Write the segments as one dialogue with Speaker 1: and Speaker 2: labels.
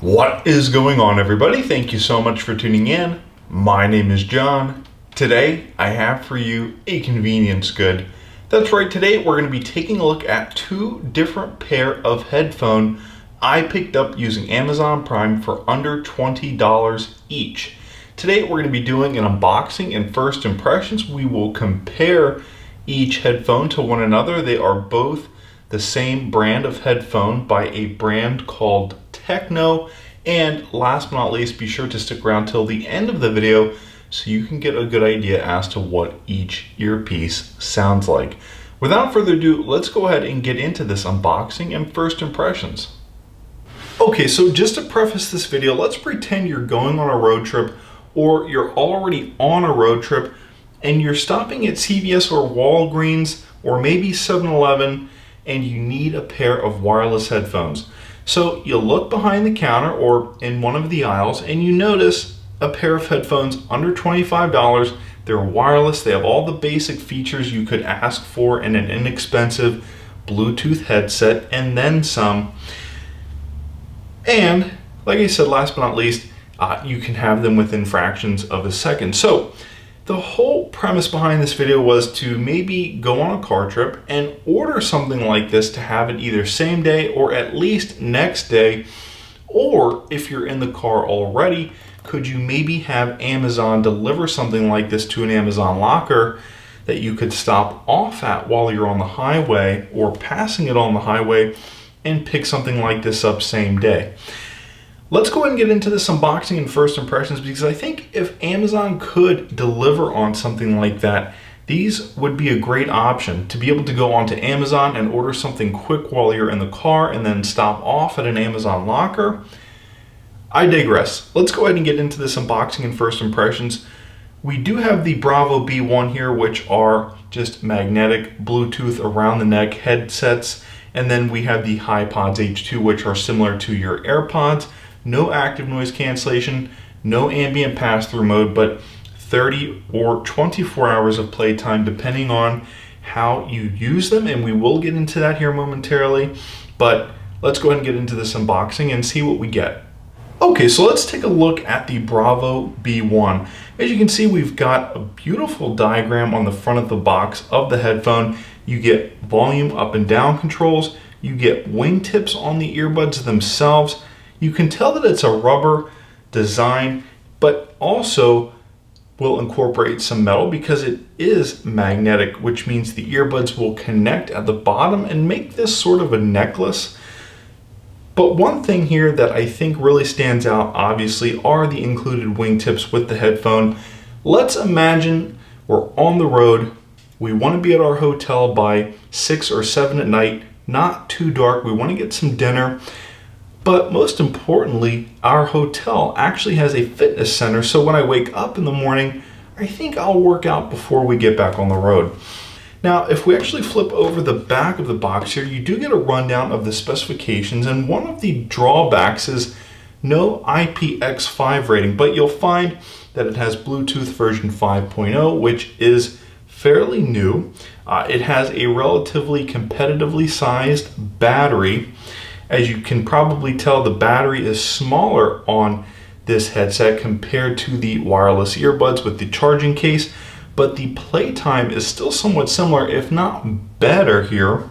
Speaker 1: What is going on, everybody? Thank you so much for tuning in. My name is John. Today I have for you a convenience good. That's right, today we're going to be taking a look at two different pair of headphones I picked up using Amazon Prime for under $20 each. Today we're going to be doing an unboxing and first impressions. We will compare each headphone to one another. They are both the same brand of headphone by a brand called Tecno. And last but not least, be sure to stick around till the end of the video so you can get a good idea as to what each earpiece sounds like. Without further ado, let's go ahead and get into this unboxing and first impressions. Okay, so just to preface this video, let's pretend you're going on a road trip or you're already on a road trip and you're stopping at CVS or Walgreens or maybe 7-Eleven and you need a pair of wireless headphones. So you look behind the counter or in one of the aisles and you notice a pair of headphones under $25. They're wireless. They have all the basic features you could ask for in an inexpensive Bluetooth headset and then some. And like I said, last but not least, you can have them within fractions of a second. So the whole premise behind this video was to maybe go on a car trip and order something like this to have it either same day or at least next day. Or if you're in the car already, could you maybe have Amazon deliver something like this to an Amazon locker that you could stop off at while you're on the highway or passing it on the highway and pick something like this up same day? Let's go ahead and get into this unboxing and first impressions, because I think if Amazon could deliver on something like that, these would be a great option to be able to go onto Amazon and order something quick while you're in the car and then stop off at an Amazon locker. I digress. Let's go ahead and get into this unboxing and first impressions. We do have the Bravo B1 here, which are just magnetic Bluetooth around the neck headsets. And then we have the HiPods H2, which are similar to your AirPods. No active noise cancellation, no ambient pass-through mode, but 30 or 24 hours of playtime depending on how you use them, and we will get into that here momentarily. But let's go ahead and get into this unboxing and see what we get. Okay, so let's take a look at the Bravo B1. As you can see, we've got a beautiful diagram on the front of the box of the headphone. You get volume up and down controls, you get wingtips on the earbuds themselves. You can tell that it's a rubber design, but also will incorporate some metal because it is magnetic, which means the earbuds will connect at the bottom and make this sort of a necklace. But one thing here that I think really stands out, obviously, are the included wingtips with the headphone. Let's imagine we're on the road. We want to be at our hotel by 6 or 7 at night, not too dark. We want to get some dinner. But most importantly, our hotel actually has a fitness center, so when I wake up in the morning, I think I'll work out before we get back on the road. Now, if we actually flip over the back of the box here, you do get a rundown of the specifications, and one of the drawbacks is no IPX5 rating, but you'll find that it has Bluetooth version 5.0, which is fairly new. It has a relatively competitively sized battery. As you can probably tell, the battery is smaller on this headset compared to the wireless earbuds with the charging case, but the playtime is still somewhat similar, if not better here.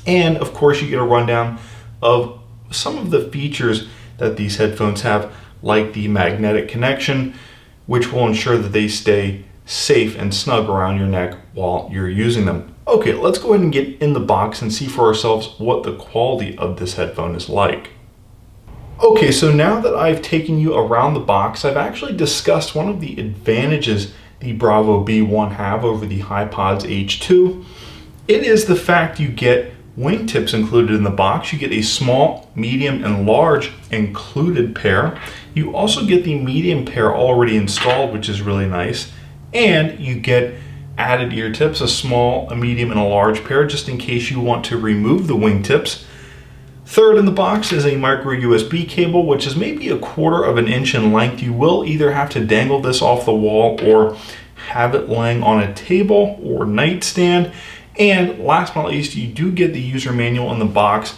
Speaker 1: And of course, you get a rundown of some of the features that these headphones have, like the magnetic connection, which will ensure that they stay safe and snug around your neck while you're using them. Okay, let's go ahead and get in the box and see for ourselves what the quality of this headphone is like. Okay, so now that I've taken you around the box, I've actually discussed one of the advantages the Bravo B1 have over the HiPods H2. It is the fact you get wingtips included in the box. You get a small, medium, and large included pair. You also get the medium pair already installed, which is really nice. And you get added ear tips, a small, a medium, and a large pair, just in case you want to remove the wingtips. Third in the box is a micro USB cable, which is maybe 1/4 of an inch in length. You will either have to dangle this off the wall or have it laying on a table or nightstand. And last but not least, you do get the user manual in the box.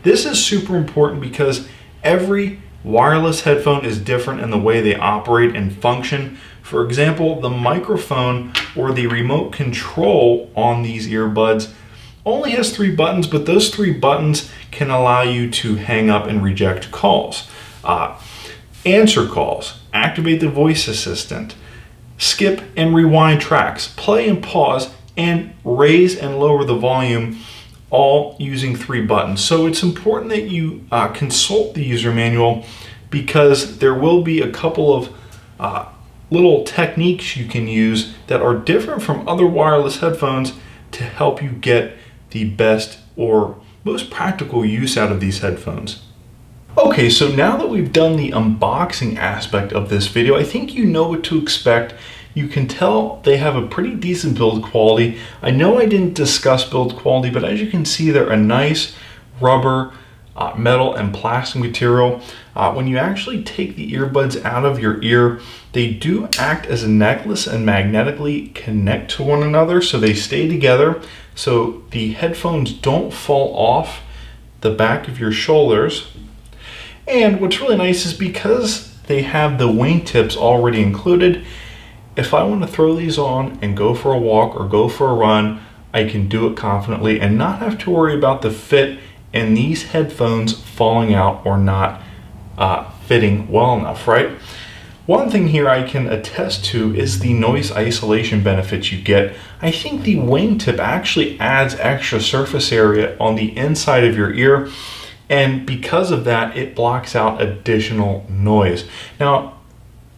Speaker 1: This is super important because Every wireless headphone is different in the way they operate and function. For example, the microphone or the remote control on these earbuds only has 3 buttons, but those 3 buttons can allow you to hang up and reject calls, answer calls, activate the voice assistant, skip and rewind tracks, play and pause, and raise and lower the volume, all using 3 buttons. So it's important that you consult the user manual, because there will be a couple of little techniques you can use that are different from other wireless headphones to help you get the best or most practical use out of these headphones. Okay, so now that we've done the unboxing aspect of this video, I think you know what to expect. You can tell they have a pretty decent build quality. I know I didn't discuss build quality, but as you can see, they're a nice rubber, metal and plastic material. When you actually take the earbuds out of your ear, they do act as a necklace and magnetically connect to one another, so they stay together, so the headphones don't fall off the back of your shoulders. And what's really nice is because they have the wingtips already included, if I want to throw these on and go for a walk or go for a run, I can do it confidently and not have to worry about the fit and these headphones falling out or not fitting well enough, right? One thing here I can attest to is the noise isolation benefits you get. I think the wingtip actually adds extra surface area on the inside of your ear, and because of that, it blocks out additional noise. Now,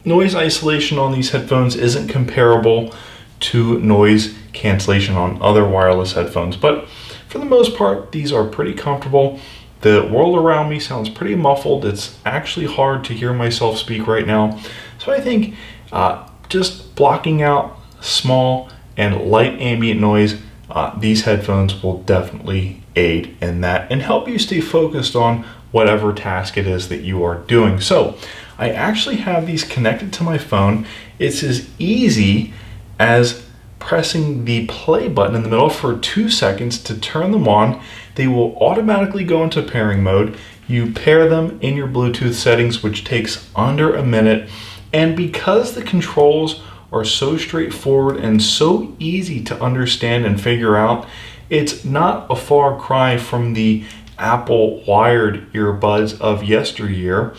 Speaker 1: noise isolation on these headphones isn't comparable to noise cancellation on other wireless headphones, but for the most part, these are pretty comfortable. The world around me sounds pretty muffled. It's actually hard to hear myself speak right now. So I think just blocking out small and light ambient noise, these headphones will definitely aid in that and help you stay focused on whatever task it is that you are doing. So I actually have these connected to my phone. It's as easy as pressing the play button in the middle for 2 seconds to turn them on. They will automatically go into pairing mode. You pair them in your Bluetooth settings, which takes under a minute. And because the controls are so straightforward and so easy to understand and figure out, it's not a far cry from the Apple wired earbuds of yesteryear.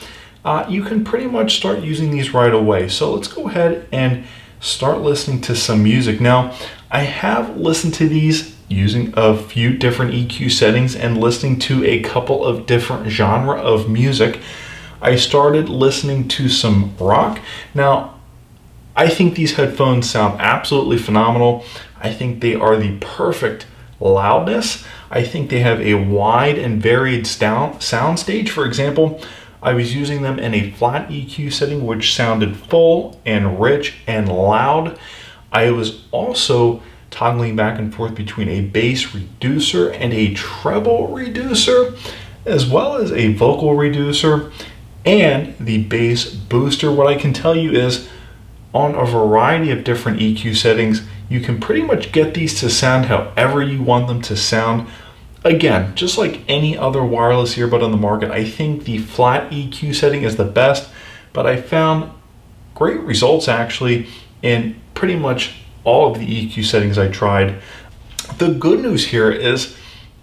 Speaker 1: You can pretty much start using these right away. So let's go ahead and start listening to some music. Now, I have listened to these using a few different EQ settings and listening to a couple of different genre of music. I started listening to some rock. Now, I think these headphones sound absolutely phenomenal. I think they are the perfect loudness. I think they have a wide and varied sound stage. For example, I was using them in a flat EQ setting, which sounded full and rich and loud. I was also toggling back and forth between a bass reducer and a treble reducer, as well as a vocal reducer and the bass booster. What I can tell you is on a variety of different EQ settings, you can pretty much get these to sound however you want them to sound. Again, just like any other wireless earbud on the market, I think the flat EQ setting is the best, but I found great results actually in pretty much all of the EQ settings I tried. The good news here is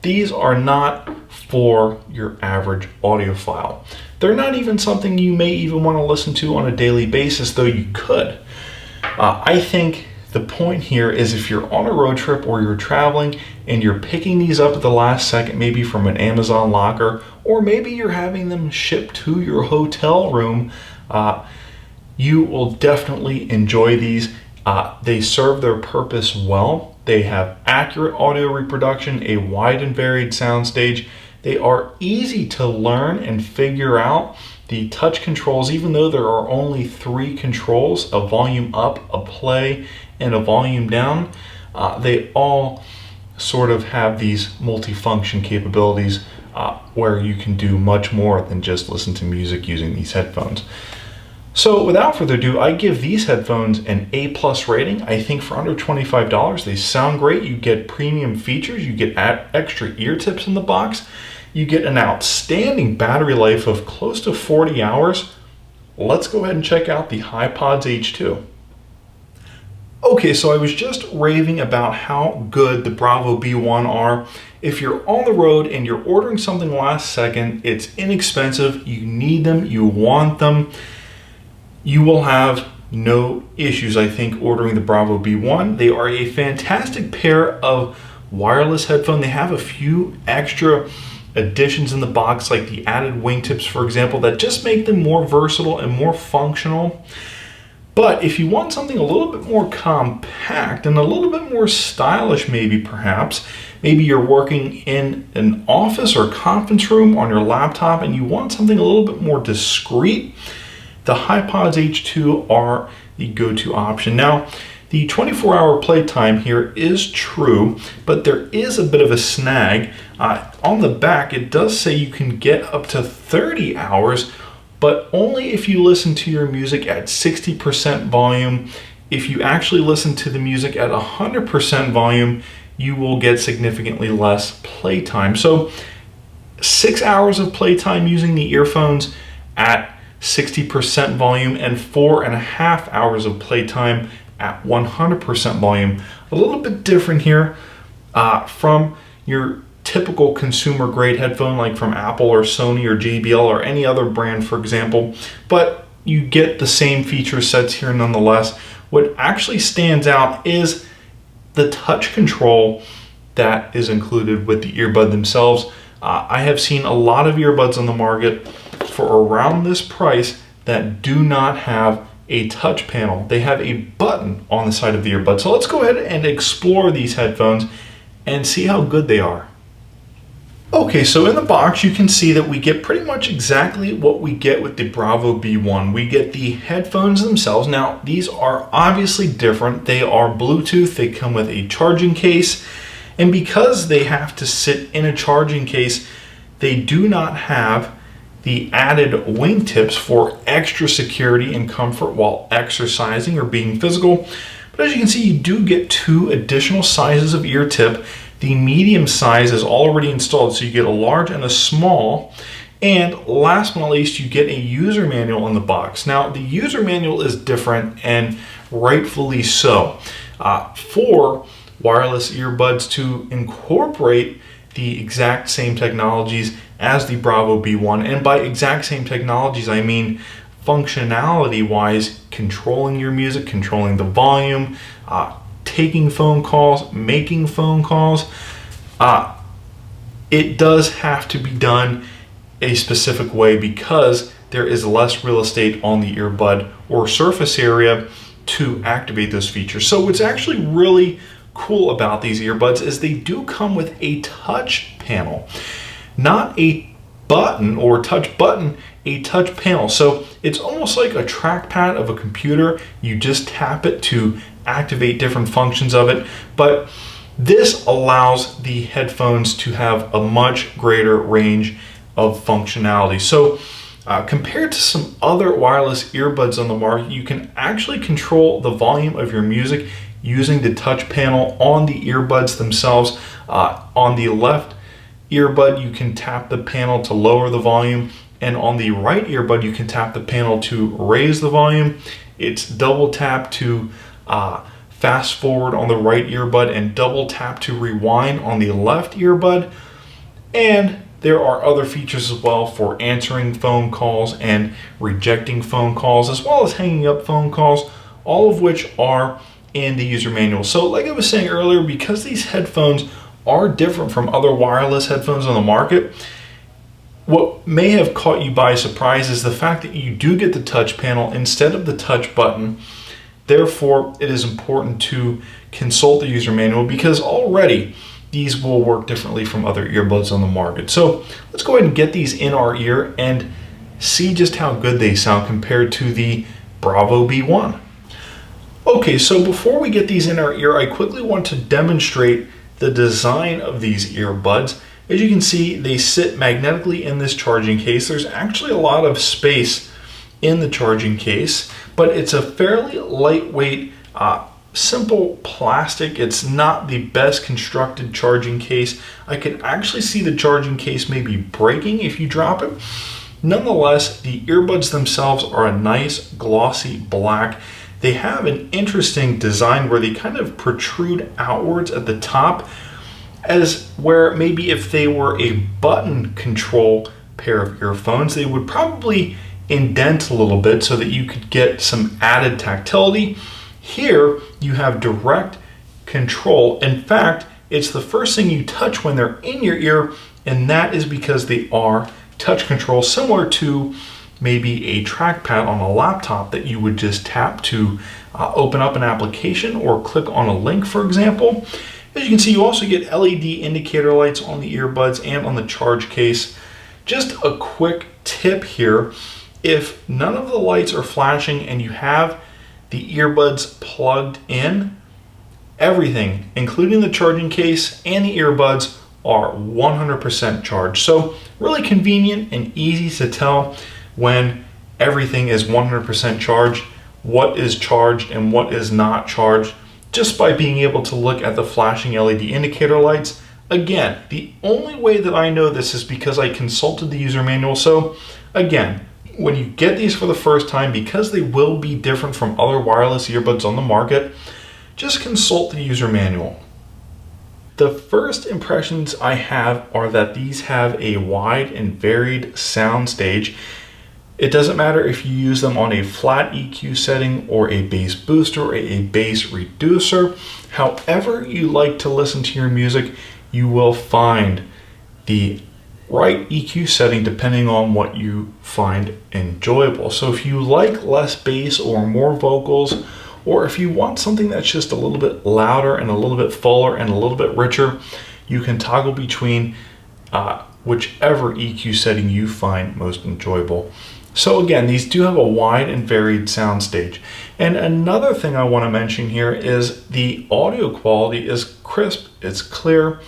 Speaker 1: these are not for your average audiophile. They're not even something you may even want to listen to on a daily basis, though you could. I think the point here is if you're on a road trip or you're traveling and you're picking these up at the last second, maybe from an Amazon locker, or maybe you're having them shipped to your hotel room, you will definitely enjoy these. They serve their purpose well. They have accurate audio reproduction, a wide and varied soundstage. They are easy to learn and figure out. The touch controls, even though there are only 3 controls, a volume up, a play, and a volume down, they all sort of have these multifunction capabilities where you can do much more than just listen to music using these headphones. So without further ado, I give these headphones an A+ rating. I think for under $25, they sound great. You get premium features, you get extra ear tips in the box, You get an outstanding battery life of close to 40 hours. Let's go ahead and check out the HiPods H2. Okay, so I was just raving about how good the Bravo B1 are. If you're on the road and you're ordering something last second, it's inexpensive, you need them, you want them, you will have no issues, I think, ordering the Bravo B1. They are a fantastic pair of wireless headphones. They have a few extra additions in the box, like the added wingtips, for example, that just make them more versatile and more functional. But if you want something a little bit more compact and a little bit more stylish, maybe you're working in an office or conference room on your laptop and you want something a little bit more discreet, the HiPods H2 are the go-to option. Now, the 24-hour playtime here is true, but there is a bit of a snag. On the back, it does say you can get up to 30 hours, but only if you listen to your music at 60% volume. If you actually listen to the music at 100% volume, you will get significantly less playtime. So 6 hours of playtime using the earphones at 60% volume and 4.5 hours of playtime at 100% volume. A little bit different here from your typical consumer grade headphone like from Apple or Sony or JBL or any other brand, for example, but you get the same feature sets here nonetheless. What actually stands out is the touch control that is included with the earbud themselves. I have seen a lot of earbuds on the market for around this price that do not have a touch panel. They have a button on the side of the earbud. So let's go ahead and explore these headphones and see how good they are. Okay, so in the box you can see that we get pretty much exactly what we get with the Bravo B1. We get the headphones themselves. Now, these are obviously different. They are Bluetooth, they come with a charging case, and because they have to sit in a charging case, they do not have the added wingtips for extra security and comfort while exercising or being physical. But as you can see, you do get 2 additional sizes of ear tip. The medium size is already installed, so you get a large and a small. And last but not least, you get a user manual in the box. Now, the user manual is different, and rightfully so. For wireless earbuds to incorporate the exact same technologies as the Bravo B1, and by exact same technologies, I mean functionality-wise, controlling your music, controlling the volume, taking phone calls, making phone calls. It does have to be done a specific way because there is less real estate on the earbud or surface area to activate those features. So what's actually really cool about these earbuds is they do come with a touch panel, not a button or touch button, a touch panel. So it's almost like a trackpad of a computer. You just tap it to activate different functions of it, but this allows the headphones to have a much greater range of functionality. So compared to some other wireless earbuds on the market, you can actually control the volume of your music using the touch panel on the earbuds themselves. On the left earbud, you can tap the panel to lower the volume, and on the right earbud, you can tap the panel to raise the volume. It's double tap to fast forward on the right earbud and double tap to rewind on the left earbud. And there are other features as well for answering phone calls and rejecting phone calls, as well as hanging up phone calls, all of which are in the user manual. So like I was saying earlier, because these headphones are different from other wireless headphones on the market, what may have caught you by surprise is the fact that you do get the touch panel instead of the touch button. Therefore, it is important to consult the user manual because already these will work differently from other earbuds on the market. So let's go ahead and get these in our ear and see just how good they sound compared to the Bravo B1. Okay, so before we get these in our ear, I quickly want to demonstrate the design of these earbuds. As you can see, they sit magnetically in this charging case. There's actually a lot of space in the charging case, but it's a fairly lightweight simple plastic. It's not the best constructed charging case. I could actually see the charging case maybe breaking if you drop it. Nonetheless, the earbuds themselves are a nice glossy black. They have an interesting design where they kind of protrude outwards at the top, as where maybe if they were a button control pair of earphones, they would probably indent a little bit so that you could get some added tactility. Here you have direct control. In fact, it's the first thing you touch when they're in your ear, and that is because they are touch control, similar to maybe a trackpad on a laptop that you would just tap to open up an application or click on a link, for example. As you can see, you also get LED indicator lights on the earbuds and on the charge case. Just a quick tip here, if none of the lights are flashing and you have the earbuds plugged in, everything, including the charging case and the earbuds, are 100% charged. So really convenient and easy to tell when everything is 100% charged, what is charged and what is not charged, just by being able to look at the flashing LED indicator lights. Again, the only way that I know this is because I consulted the user manual. So again, when you get these for the first time, because they will be different from other wireless earbuds on the market, just consult the user manual. The first impressions I have are that these have a wide and varied sound stage. It doesn't matter if you use them on a flat EQ setting or a bass booster or a bass reducer. However you like to listen to your music, you will find the right EQ setting depending on what you find enjoyable. So if you like less bass or more vocals, or if you want something that's just a little bit louder and a little bit fuller and a little bit richer, you can toggle between whichever EQ setting you find most enjoyable. So again, these do have a wide and varied sound stage. And another thing I want to mention here is the audio quality is crisp, it's clear.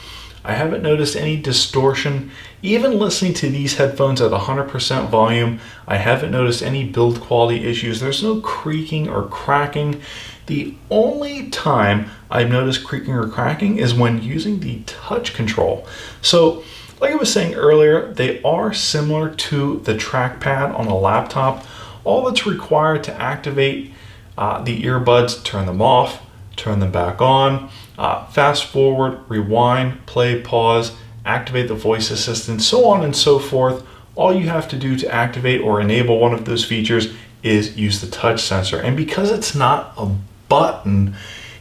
Speaker 1: I haven't noticed any distortion. Even listening to these headphones at 100% volume, I haven't noticed any build quality issues. There's no creaking or cracking. The only time I've noticed creaking or cracking is when using the touch control. So, like I was saying earlier, they are similar to the trackpad on a laptop. All that's required to activate the earbuds, turn them off, turn them back on, fast forward, rewind, play, pause, activate the voice assistant, so on and so forth. All you have to do to activate or enable one of those features is use the touch sensor. And because it's not a button,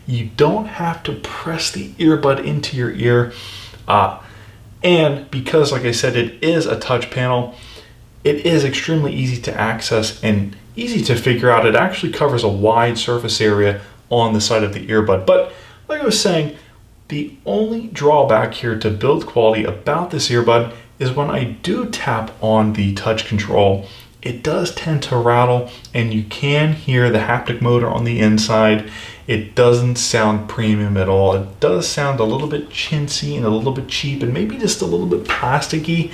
Speaker 1: you don't have to press the earbud into your ear. And because, like I said, it is a touch panel, it is extremely easy to access and easy to figure out. It actually covers a wide surface area on the side of the earbud. But like I was saying, the only drawback here to build quality about this earbud is when I do tap on the touch control, it does tend to rattle and you can hear the haptic motor on the inside. It doesn't sound premium at all. It does sound a little bit chintzy and a little bit cheap and maybe just a little bit plasticky.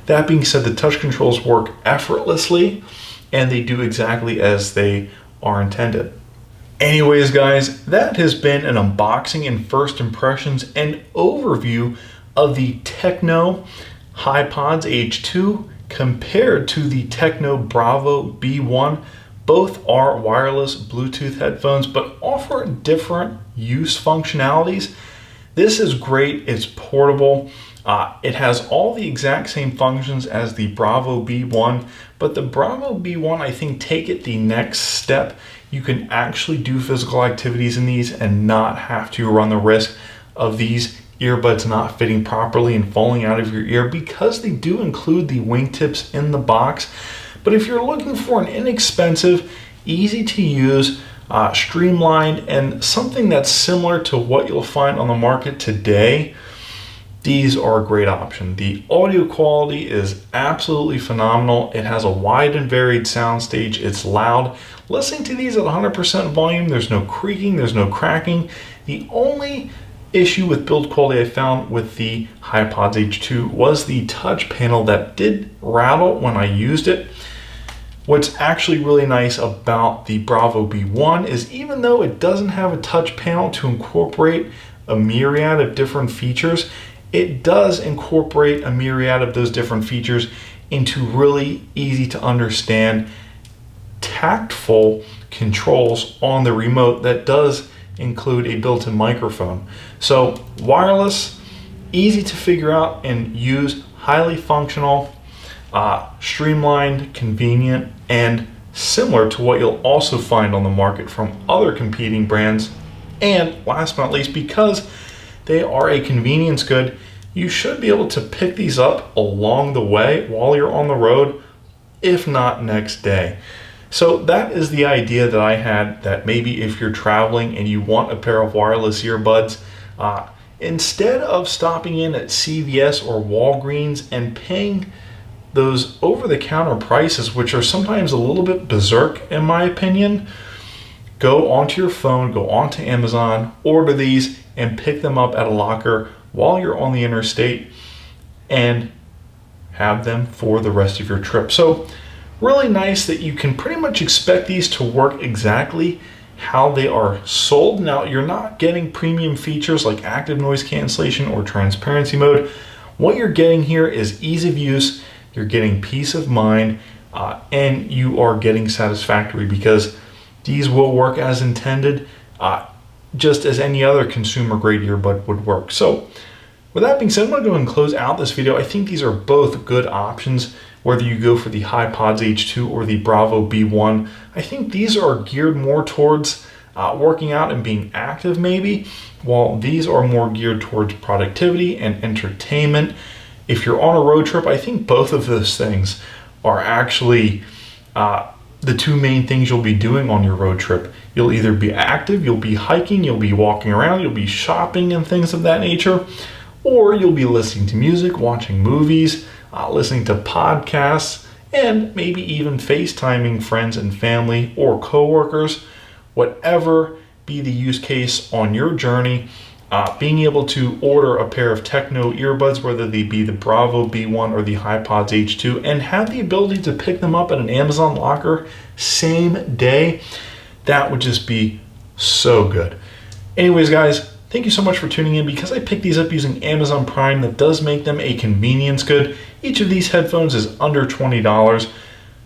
Speaker 1: That being said, the touch controls work effortlessly and they do exactly as they are intended. Anyways, guys, that has been an unboxing and first impressions and overview of the Tecno HiPods H2 compared to the Tecno Bravo B1. Both are wireless Bluetooth headphones, but offer different use functionalities. This is great, it's portable. It has all the exact same functions as the Bravo B1, but the Bravo B1, I think, take it the next step. You can actually do physical activities in these and not have to run the risk of these earbuds not fitting properly and falling out of your ear, because they do include the wingtips in the box. But if you're looking for an inexpensive, easy to use, streamlined, and something that's similar to what you'll find on the market today, these are a great option. The audio quality is absolutely phenomenal. It has a wide and varied sound stage. It's loud. Listening to these at 100% volume, there's no creaking, there's no cracking. The only issue with build quality I found with the HiPods H2 was the touch panel that did rattle when I used it. What's actually really nice about the Bravo B1 is even though it doesn't have a touch panel to incorporate a myriad of different features, it does incorporate a myriad of those different features into really easy to understand, tactful controls on the remote that does include a built-in microphone. So wireless, easy to figure out and use, highly functional, streamlined, convenient, and similar to what you'll also find on the market from other competing brands. And last but not least, because they are a convenience good, you should be able to pick these up along the way while you're on the road, if not next day. So that is the idea that I had, that maybe if you're traveling and you want a pair of wireless earbuds, instead of stopping in at CVS or Walgreens and paying those over-the-counter prices, which are sometimes a little bit berserk in my opinion, go onto your phone, go onto Amazon, order these, and pick them up at a locker while you're on the interstate and have them for the rest of your trip. So really nice that you can pretty much expect these to work exactly how they are sold. Now, you're not getting premium features like active noise cancellation or transparency mode. What you're getting here is ease of use, you're getting peace of mind, and you are getting satisfactory, because these will work as intended, just as any other consumer grade earbud would work. So with that being said, I'm going to go and close out this video. I think these are both good options, whether you go for the HiPods H2 or the Bravo B1. I think these are geared more towards working out and being active maybe, while these are more geared towards productivity and entertainment. If you're on a road trip, I think both of those things are actually the two main things you'll be doing on your road trip. You'll either be active, you'll be hiking, you'll be walking around, you'll be shopping and things of that nature, or you'll be listening to music, watching movies, listening to podcasts, and maybe even FaceTiming friends and family or coworkers. Whatever be the use case on your journey, being able to order a pair of Tecno earbuds, whether they be the Bravo B1 or the HiPods H2, and have the ability to pick them up at an Amazon locker same day, that would just be so good. Anyways, guys, thank you so much for tuning in. Because I picked these up using Amazon Prime, that does make them a convenience good. Each of these headphones is under $20.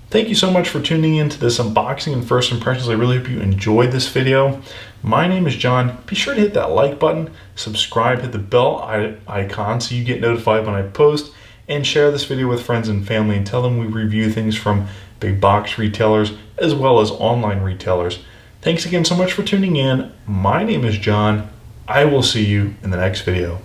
Speaker 1: Thank you so much for tuning in to this unboxing and first impressions. I really hope you enjoyed this video. My name is John. Be sure to hit that like button, subscribe, hit the bell icon so you get notified when I post, and share this video with friends and family and tell them we review things from big box retailers as well as online retailers. Thanks again so much for tuning in. My name is John. I will see you in the next video.